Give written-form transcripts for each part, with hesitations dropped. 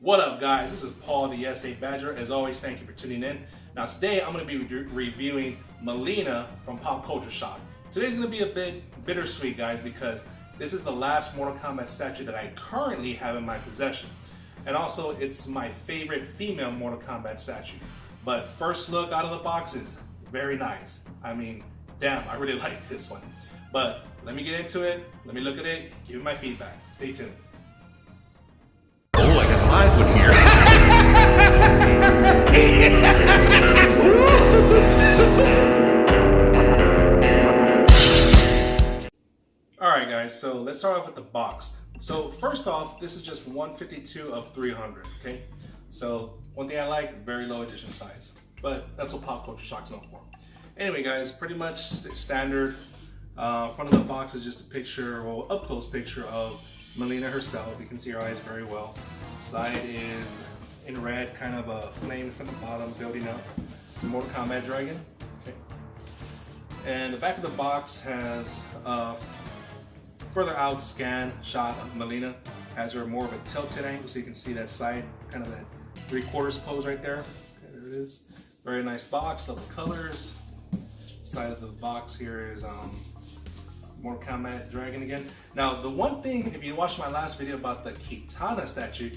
What up, guys? This is Paul, the SA Badger. As always, thank you for tuning in. Now, today I'm going to be reviewing Mileena from Pop Culture Shock. Today's going to be a bit bittersweet, guys, because this is the last Mortal Kombat statue that I currently have in my possession. And also, it's my favorite female Mortal Kombat statue. But first look out of the box is very nice. I mean, damn, I really like this one. But let me get into it, let me look at it, give you my feedback. Stay tuned. Oh, I got a live one here. Alright guys, so let's start off with the box. So first off, this is just 152 of 300, okay? So one thing I like, very low edition size. But that's what Pop Culture Shock's known for. Anyway guys, pretty much standard. Front of the box is just a picture, well, up close picture of Mileena herself. You can see her eyes very well. Side is in red, kind of a flame from the bottom building up. The Mortal Kombat dragon. Okay. And the back of the box has a further out scan shot of Mileena. Has her more of a tilted angle, so you can see that side, kind of that 3/4 pose right there. Okay, there it is. Very nice box, love the colors. Side of the box here is Mortal Kombat Dragon again. Now, the one thing, if you watched my last video about the Kitana statue,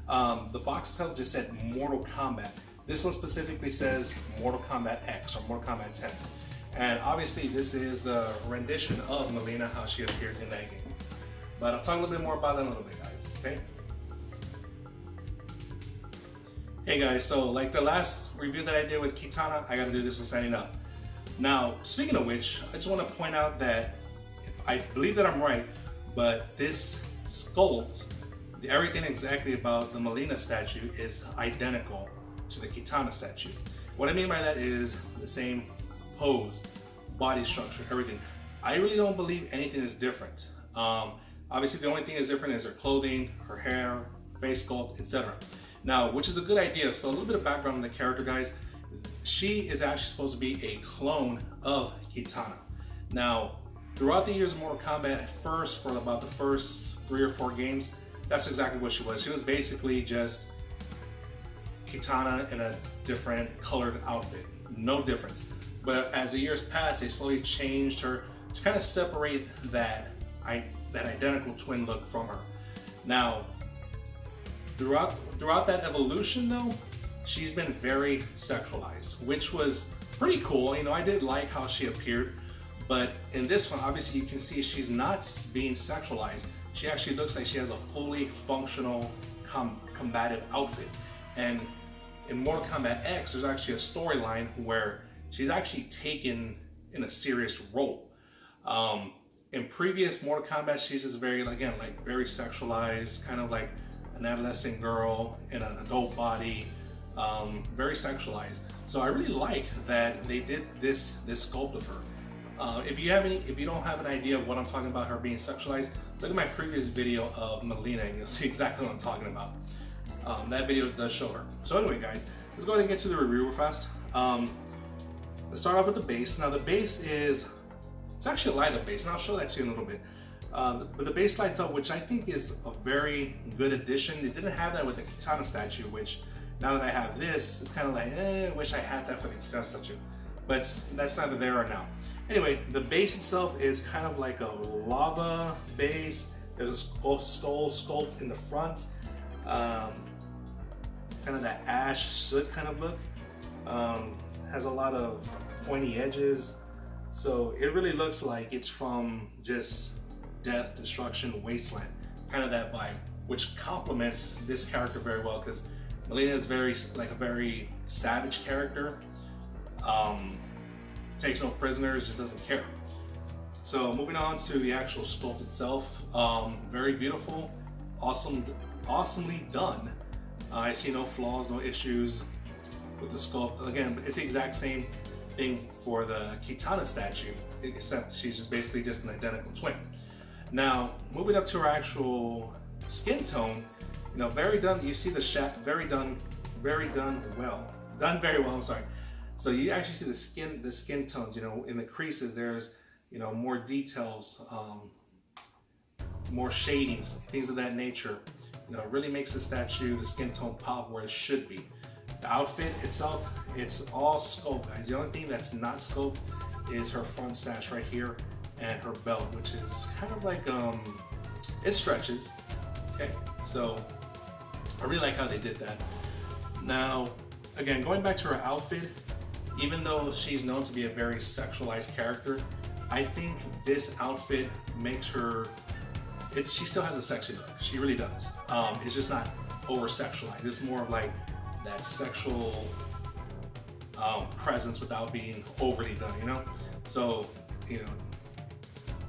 the box itself just said Mortal Kombat. This one specifically says Mortal Kombat X or Mortal Kombat 10. And obviously this is the rendition of Mileena, how she appears in that game. But I'll talk a little bit more about that in a little bit, guys, okay? Hey guys, so like the last review that I did with Kitana, I gotta do this one standing up. Now, speaking of which, I just want to point out that I believe that I'm right, but this sculpt, everything exactly about the Mileena statue is identical to the Kitana statue. What I mean by that is the same pose, body structure, everything. I really don't believe anything is different. Obviously, the only thing that's different is her clothing, her hair, face sculpt, etc. Now, which is a good idea. So a little bit of background on the character, guys. She is actually supposed to be a clone of Kitana. Now, throughout the years of Mortal Kombat, at first, for about the first 3 or 4 games, that's exactly what she was. She was basically just Kitana in a different colored outfit. No difference. But as the years passed, they slowly changed her to kind of separate that identical twin look from her. Now, throughout that evolution though, she's been very sexualized, which was pretty cool. You know, I did like how she appeared, but in this one, obviously you can see she's not being sexualized. She actually looks like she has a fully functional combative outfit. And in Mortal Kombat X, there's actually a storyline where she's actually taken in a serious role. In previous Mortal Kombat, she's just very, again, like very sexualized, kind of like an adolescent girl in an adult body. Very sexualized. So I really like that they did this sculpt of her. If you don't have an idea of what I'm talking about, her being sexualized, look at my previous video of Mileena and you'll see exactly what I'm talking about. That video does show her. So anyway, guys, let's go ahead and get to the review real fast. Let's start off with the base. Now the base it's actually a light up base, and I'll show that to you in a little bit. But the base lights up, which I think is a very good addition. It didn't have that with the Kitana statue, which now that I have this, it's kind of like, I wish I had that for the Kitana statue. But that's neither there or now. Anyway, the base itself is kind of like a lava base. There's a skull sculpt in the front. Kind of that ash soot kind of look. Has a lot of pointy edges. So it really looks like it's from just death, destruction, wasteland. Kind of that vibe, which complements this character very well, because Mileena is a very savage character. Takes no prisoners, just doesn't care. So moving on to the actual sculpt itself, very beautiful, awesomely done. I see no flaws, no issues with the sculpt. Again, it's the exact same thing for the Kitana statue, except she's just basically just an identical twin. Now, moving up to her actual skin tone, you know, very done. You see the very well. I'm sorry. So you actually see the skin tones. You know, in the creases, there's, you know, more details, more shadings, things of that nature. You know, it really makes the statue, the skin tone pop where it should be. The outfit itself, it's all sculpt, guys. The only thing that's not sculpt is her front sash right here and her belt, which is kind of like, it stretches. Okay, so I really like how they did that. Now, again, going back to her outfit, even though she's known to be a very sexualized character, I think this outfit makes her, she still has a sexy look. She really does. It's just not over-sexualized. It's more of like that sexual presence without being overly done, you know? So, you know,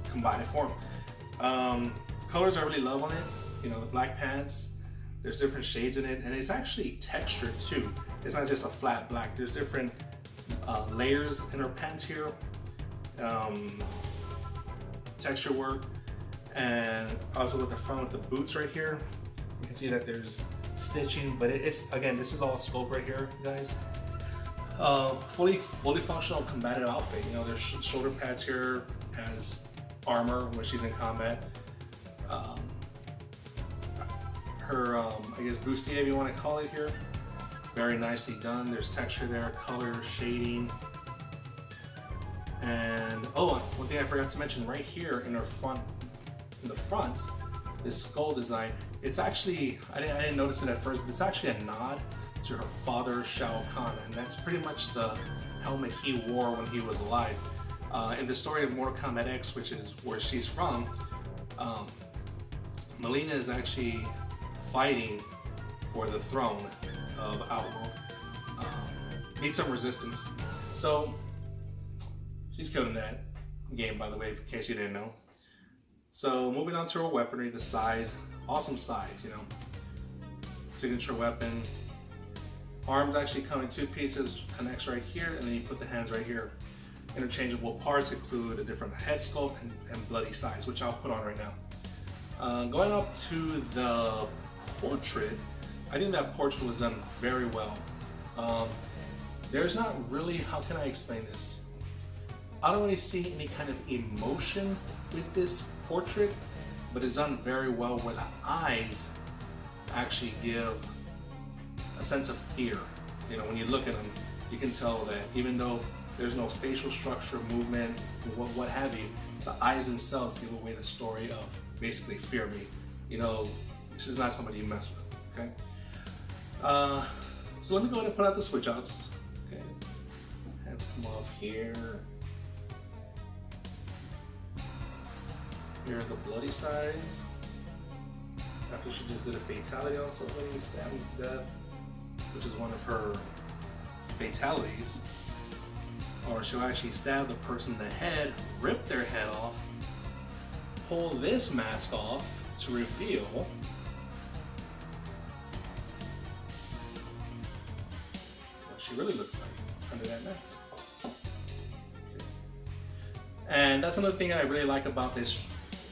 combined form. Colors I really love on it. You know, the black pants, there's different shades in it, and it's actually textured too. It's not just a flat black. There's different layers in her pants here, texture work, and also with the front with the boots right here, you can see that there's stitching, but it's, again, this is all scope right here, guys. Fully functional combative outfit. You know, there's shoulder pads here as armor when she's in combat. Her, I guess, bustier, if you want to call it here, very nicely done. There's texture there, color, shading. And, oh, one thing I forgot to mention, right here in her front, in the front, this skull design, it's actually, I didn't notice it at first, but it's actually a nod to her father, Shao Kahn, and that's pretty much the helmet he wore when he was alive. In the story of Mortal Kombat X, which is where she's from, Mileena is actually fighting for the throne of Outworld. Meet some resistance. So, she's killed in that game, by the way, in case you didn't know. So, moving on to her weaponry, the size, awesome size, you know. Signature weapon. Arms actually come in two pieces, connects right here, and then you put the hands right here. Interchangeable parts include a different head sculpt and bloody size, which I'll put on right now. Going up to the portrait, I think that portrait was done very well. There's not really, how can I explain this? I don't really see any kind of emotion with this portrait, but it's done very well where the eyes actually give a sense of fear. You know, when you look at them, you can tell that even though there's no facial structure, movement, what have you, the eyes themselves give away the story of basically fear me. You know, this is not somebody you mess with, okay? So let me go ahead and put out the switch outs. Okay, hands come off here. Here are the bloody sides. After she just did a fatality on somebody, stabbing to death, which is one of her fatalities. Or she'll actually stab the person in the head, rip their head off, pull this mask off to reveal what she really looks like under that mask. Okay. And that's another thing I really like about this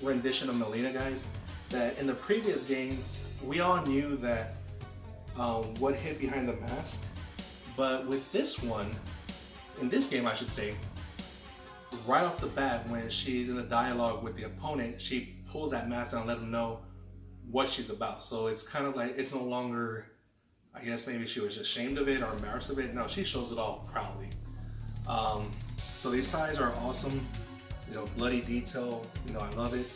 rendition of Mileena, guys, that in the previous games, we all knew that what hid behind the mask, but with this one, in this game I should say, right off the bat when she's in a dialogue with the opponent, she pulls that mask down and let them know what she's about. So it's kind of like, it's no longer, I guess maybe she was ashamed of it or embarrassed of it. No, she shows it all proudly. So these sides are awesome. You know, bloody detail, you know, I love it.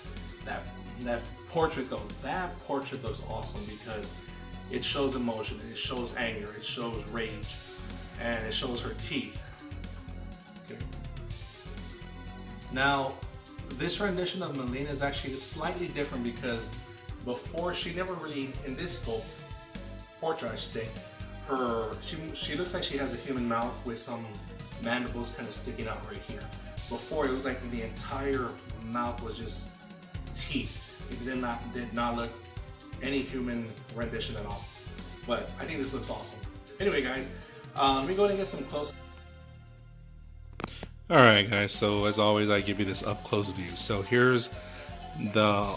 That portrait though, that portrait looks awesome because it shows emotion, it shows anger, it shows rage, and it shows her teeth. Okay. Now, this rendition of Mileena is actually slightly different because before she never really, in this sculpt, portrait I should say, she looks like she has a human mouth with some mandibles kind of sticking out right here. Before it was like the entire mouth was just teeth. It did not look any human rendition at all. But I think this looks awesome. Anyway guys, let me go ahead and get some close. Alright guys, so as always I give you this up close view. So here's the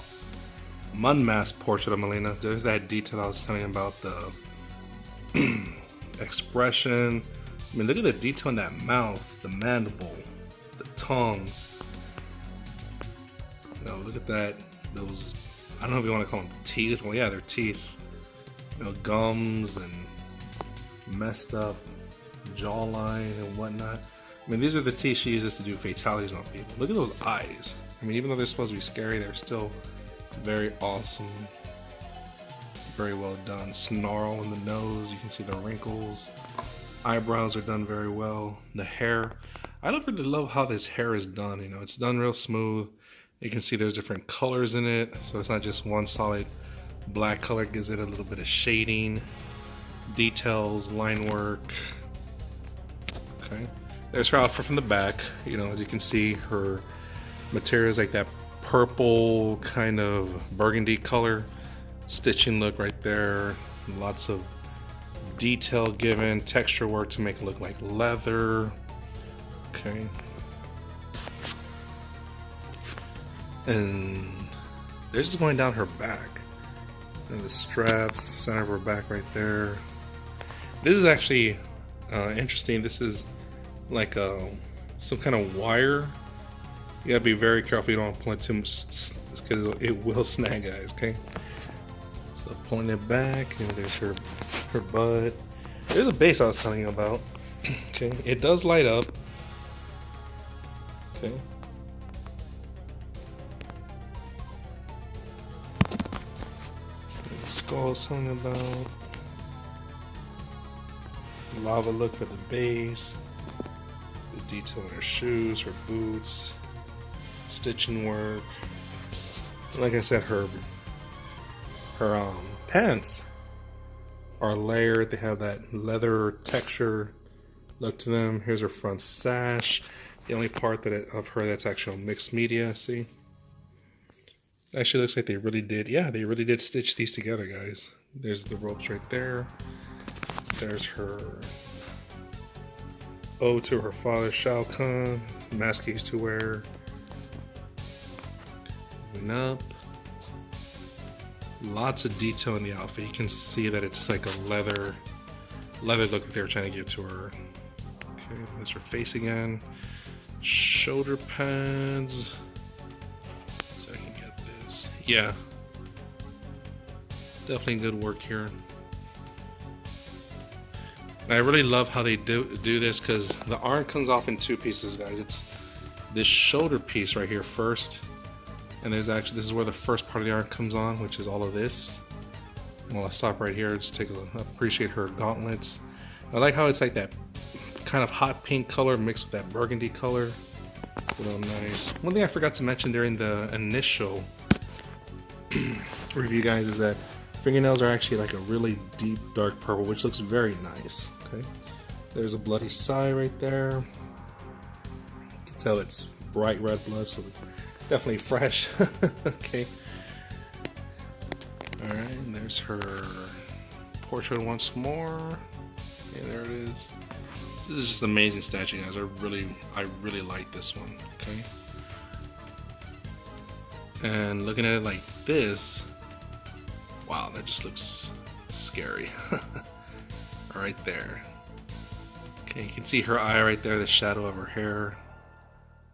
unmasked portrait of Mileena. There's that detail I was telling you about, the expression. I mean, look at the detail in that mouth, the mandible, the tongues. You know, look at that, those I don't know if you want to call them teeth. Well, yeah, they're teeth. You know, gums and messed up jawline and whatnot. I mean, these are the teeth she uses to do fatalities on people. Look at those eyes. I mean, even though they're supposed to be scary, they're still very awesome. Very well done. Snarl in the nose. You can see the wrinkles. Eyebrows are done very well. The hair. I don't really love how this hair is done. You know, it's done real smooth. You can see there's different colors in it. So it's not just one solid black color. It gives it a little bit of shading. Details, line work. Okay. There's her outfit from the back. You know, as you can see, her material is like that purple kind of burgundy color. Stitching look right there. Lots of detail given. Texture work to make it look like leather. Okay. And they're just going down her back. And the straps, the center of her back right there. This is actually interesting. This is like some kind of wire. You gotta be very careful you don't pull it too much because it will snag, guys. Okay. So pulling it back, and there's her butt. There's a base I was telling you about. Okay, it does light up. Okay. The skull I was telling you about. Lava look for the base. The detail in her shoes, her boots, stitching work. Like I said, her pants are layered. They have that leather texture look to them. Here's her front sash. The only part of her that's actual mixed media. See, actually looks like they really did. Yeah, they really did stitch these together, guys. There's the ropes right there. There's her ode to her father, Shao Kahn. Mask he used to wear. Moving up. Lots of detail in the outfit. You can see that it's like a leather look that they were trying to give to her. Okay, there's her face again. Shoulder pads. So I can get this. Yeah. Definitely good work here. And I really love how they do this because the arm comes off in two pieces, guys. It's this shoulder piece right here first. And there's actually, this is where the first part of the arm comes on, which is all of this. And I'll stop right here, just take a look, appreciate her gauntlets. I like how it's like that kind of hot pink color mixed with that burgundy color. Real nice. One thing I forgot to mention during the initial review, guys, is that fingernails are actually like a really deep dark purple, which looks very nice. Okay, there's a bloody sigh right there. You can tell it's bright red blood, so definitely fresh. Okay. Alright, and there's her portrait once more. And there it is. This is just an amazing statue, guys. I really like this one. Okay. And looking at it like this, wow, that just looks scary. Right there. Okay, you can see her eye right there, the shadow of her hair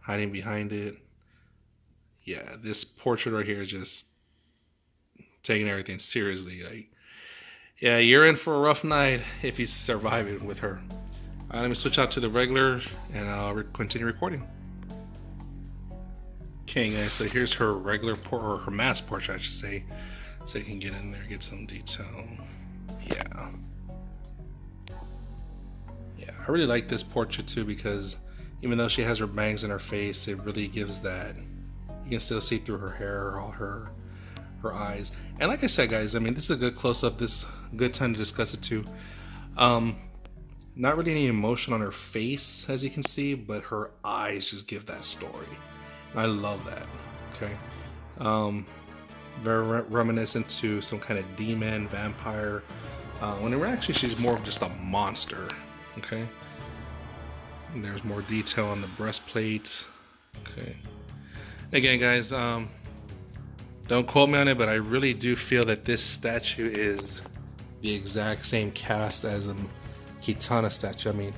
hiding behind it. Yeah, this portrait right here is just taking everything seriously. Like, yeah, you're in for a rough night if you survive it with her. Alright, let me switch out to the regular and I'll continue recording. Okay, guys, so here's her regular or her mask portrait, I should say, so you can get in there, get some detail. Yeah. Yeah, I really like this portrait too because even though she has her bangs in her face, it really gives that. You can still see through her hair, all her eyes. And like I said, guys, I mean, this is a good close-up. This is a good time to discuss it too. Not really any emotion on her face, as you can see, but her eyes just give that story. And I love that. Okay. Very reminiscent to some kind of demon, vampire. When actually she's more of just a monster. Okay. And there's more detail on the breastplate. Okay. Again, guys, don't quote me on it, but I really do feel that this statue is the exact same cast as a Kitana statue. I mean,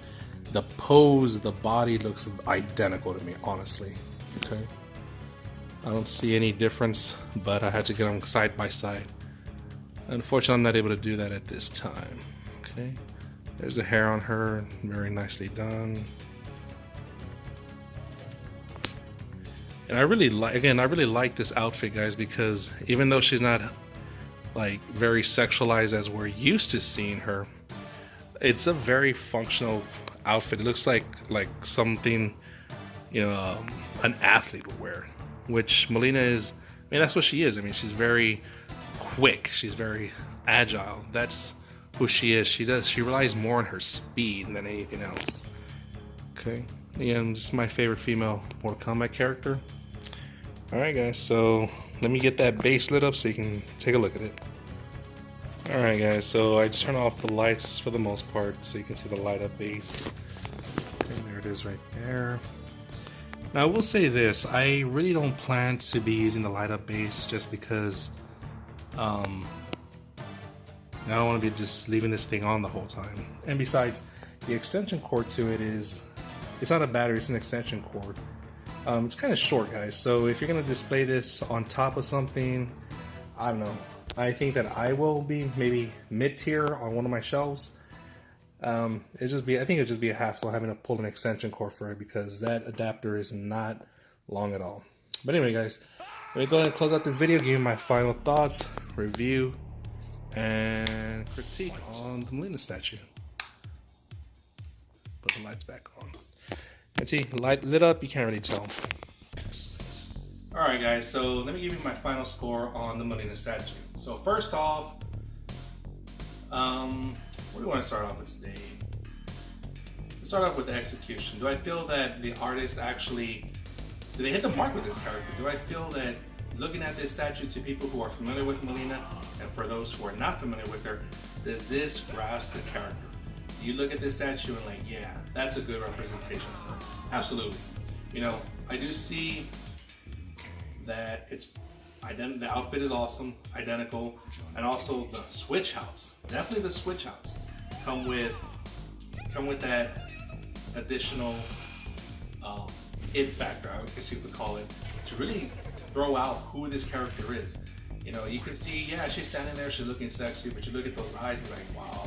the pose, the body looks identical to me, honestly. Okay. I don't see any difference, but I had to get them side by side. Unfortunately, I'm not able to do that at this time. Okay, there's the hair on her, very nicely done. And I really like this outfit, guys, because even though she's not like very sexualized as we're used to seeing her, it's a very functional outfit. It looks like something, you know, an athlete would wear, which Mileena is. I mean, that's what she is. I mean, she's very quick. She's very agile. That's who she is. She relies more on her speed than anything else. Okay, and this is my favorite female Mortal Kombat character. Alright guys, so let me get that base lit up so you can take a look at it. Alright guys, so I just turned off the lights for the most part so you can see the light up base. Okay, there it is right there. Now I will say this, I really don't plan to be using the light up base just because I don't want to be just leaving this thing on the whole time. And besides, the extension cord to it it's not a battery, it's an extension cord. It's kind of short, guys, so if you're going to display this on top of something, I don't know, I think that I will be maybe mid-tier on one of my shelves. I think it'd just be a hassle having to pull an extension cord for it because that adapter is not long at all. But anyway, guys, let me go ahead and close out this video, give you my final thoughts, review, and critique on the Mileena statue. Put the lights back on. And see, light lit up, you can't really tell. Alright guys, so let me give you my final score on the Mileena statue. So first off, what do we want to start off with today? Let's start off with the execution. Do I feel that the artist actually, did they hit the mark with this character? Do I feel that looking at this statue to people who are familiar with Mileena, and for those who are not familiar with her, does this grasp the character? You look at this statue and like, yeah, that's a good representation of her. Absolutely. You know, I do see that it's the outfit is awesome, identical, and also the switch outs. Definitely the switch outs come with that additional it factor, I guess you could call it, to really throw out who this character is. You know, you can see, yeah, she's standing there, she's looking sexy, but you look at those eyes and like, wow.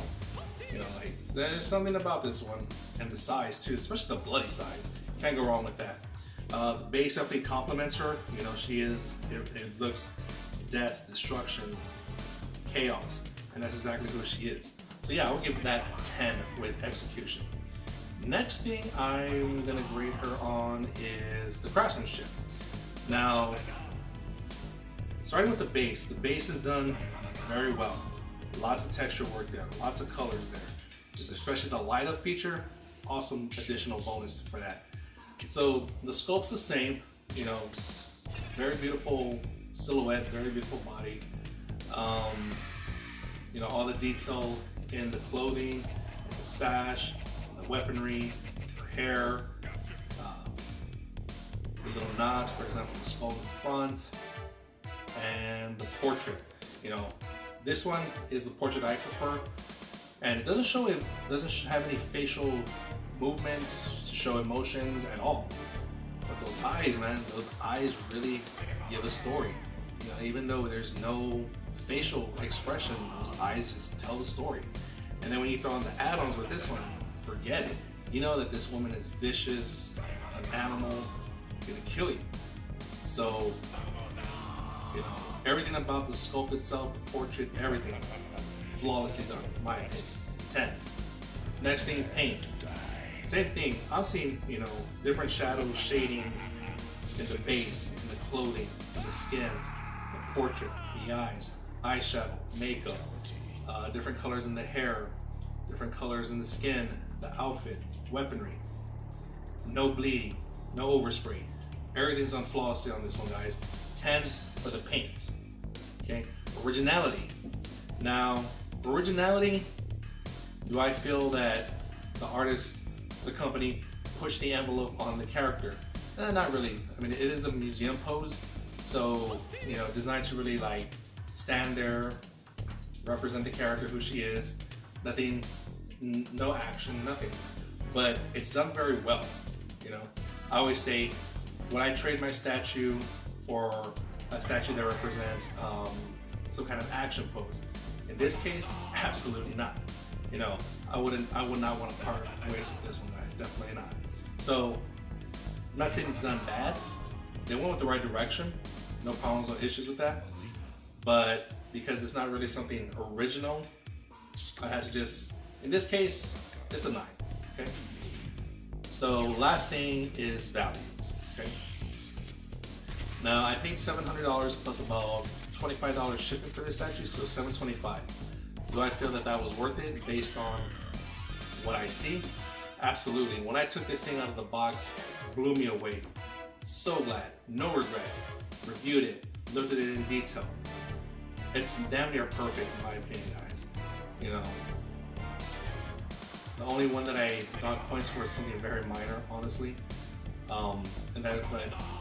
You know, like, there's something about this one, and the size too, especially the bloody size. Can't go wrong with that. The base definitely complements her. You know, it looks death, destruction, chaos, and that's exactly who she is. So yeah, I would give that a 10 with execution. Next thing I'm gonna grade her on is the craftsmanship. Now, starting with the base is done very well. Lots of texture work there, lots of colors there. Especially the light up feature, awesome additional bonus for that. So the sculpt's the same, you know, very beautiful silhouette, very beautiful body. You know, all the detail in the clothing, the sash, the weaponry, her hair, the little nods, for example, the skull in front, and the portrait. You know, this one is the portrait I prefer, and it doesn't have any facial movements to show emotions at all. But those eyes, man, those eyes really give a story. You know, even though there's no facial expression, those eyes just tell the story. And then when you throw on the add-ons with this one, forget it. You know that this woman is vicious, an animal, gonna kill you. So, you know, everything about the sculpt itself, the portrait, everything, flawlessly done, in my opinion. 10. Next thing, paint. Same thing. I'm seeing, you know, different shadows, shading in the base, in the clothing, in the skin, the portrait, the eyes, eyeshadow, makeup, different colors in the hair, different colors in the skin, the outfit, weaponry. No bleeding, no overspray. Everything's done flawlessly on this one, guys. 10 for the paint. Okay, originality. Now, originality, do I feel that the artist, the company, pushed the envelope on the character? Not really. I mean, it is a museum pose, so, you know, designed to really like stand there, represent the character, who she is. Nothing, no action, nothing. But it's done very well, you know. I always say, when I trade my statue for a statue that represents some kind of action pose. In this case, absolutely not. You know, I would not want to part ways with this one, guys. Definitely not. So, I'm not saying it's done bad. They went with the right direction. No problems or issues with that. But because it's not really something original, I had to just, in this case, it's a 9. Okay. So last thing is value. Okay. Now I paid $700 plus about $25 shipping for this statue, so $725. Do I feel that that was worth it based on what I see? Absolutely. When I took this thing out of the box, blew me away. So glad. No regrets. Reviewed it. Looked at it in detail. It's damn near perfect in my opinion, guys. You know, the only one that I got points for is something very minor, honestly. But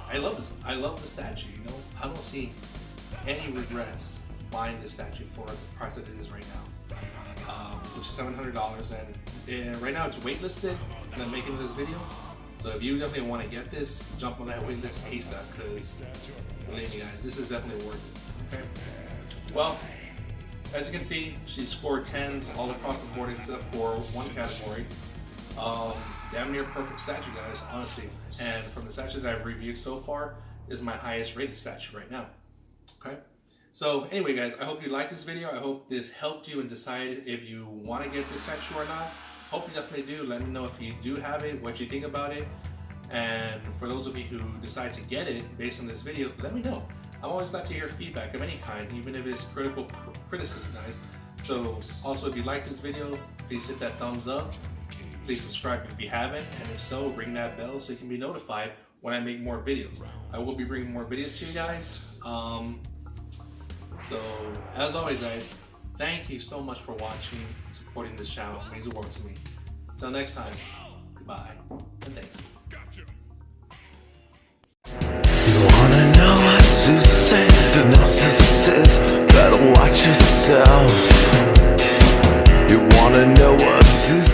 I love this. I love the statue. You know, I don't see any regrets buying this statue for the price that it is right now, which is $700. And right now it's waitlisted, and I'm making this video. So if you definitely want to get this, jump on that waitlist ASAP, because believe me, guys, this is definitely worth it. Okay. Well, as you can see, she scored 10s all across the board except for one category. Damn near perfect statue, guys, honestly. And from the statues that I've reviewed so far, is my highest rated statue right now. Okay. So anyway, guys, I hope you liked this video. I hope this helped you and decide if you want to get this statue or not. Hope you definitely do. Let me know if you do have it, what you think about it. And for those of you who decide to get it based on this video, let me know. I'm always glad to hear feedback of any kind, even if it's critical criticism, guys. So also, if you like this video, please hit that thumbs up. Please subscribe if you haven't, and if so, ring that bell so you can be notified when I make more videos. I will be bringing more videos to you guys. So as always, guys, thank you so much for watching and supporting this channel. It means the world to me. Until next time, goodbye and thank you. You wanna know what to say? The narcissist, better watch yourself. You wanna know what to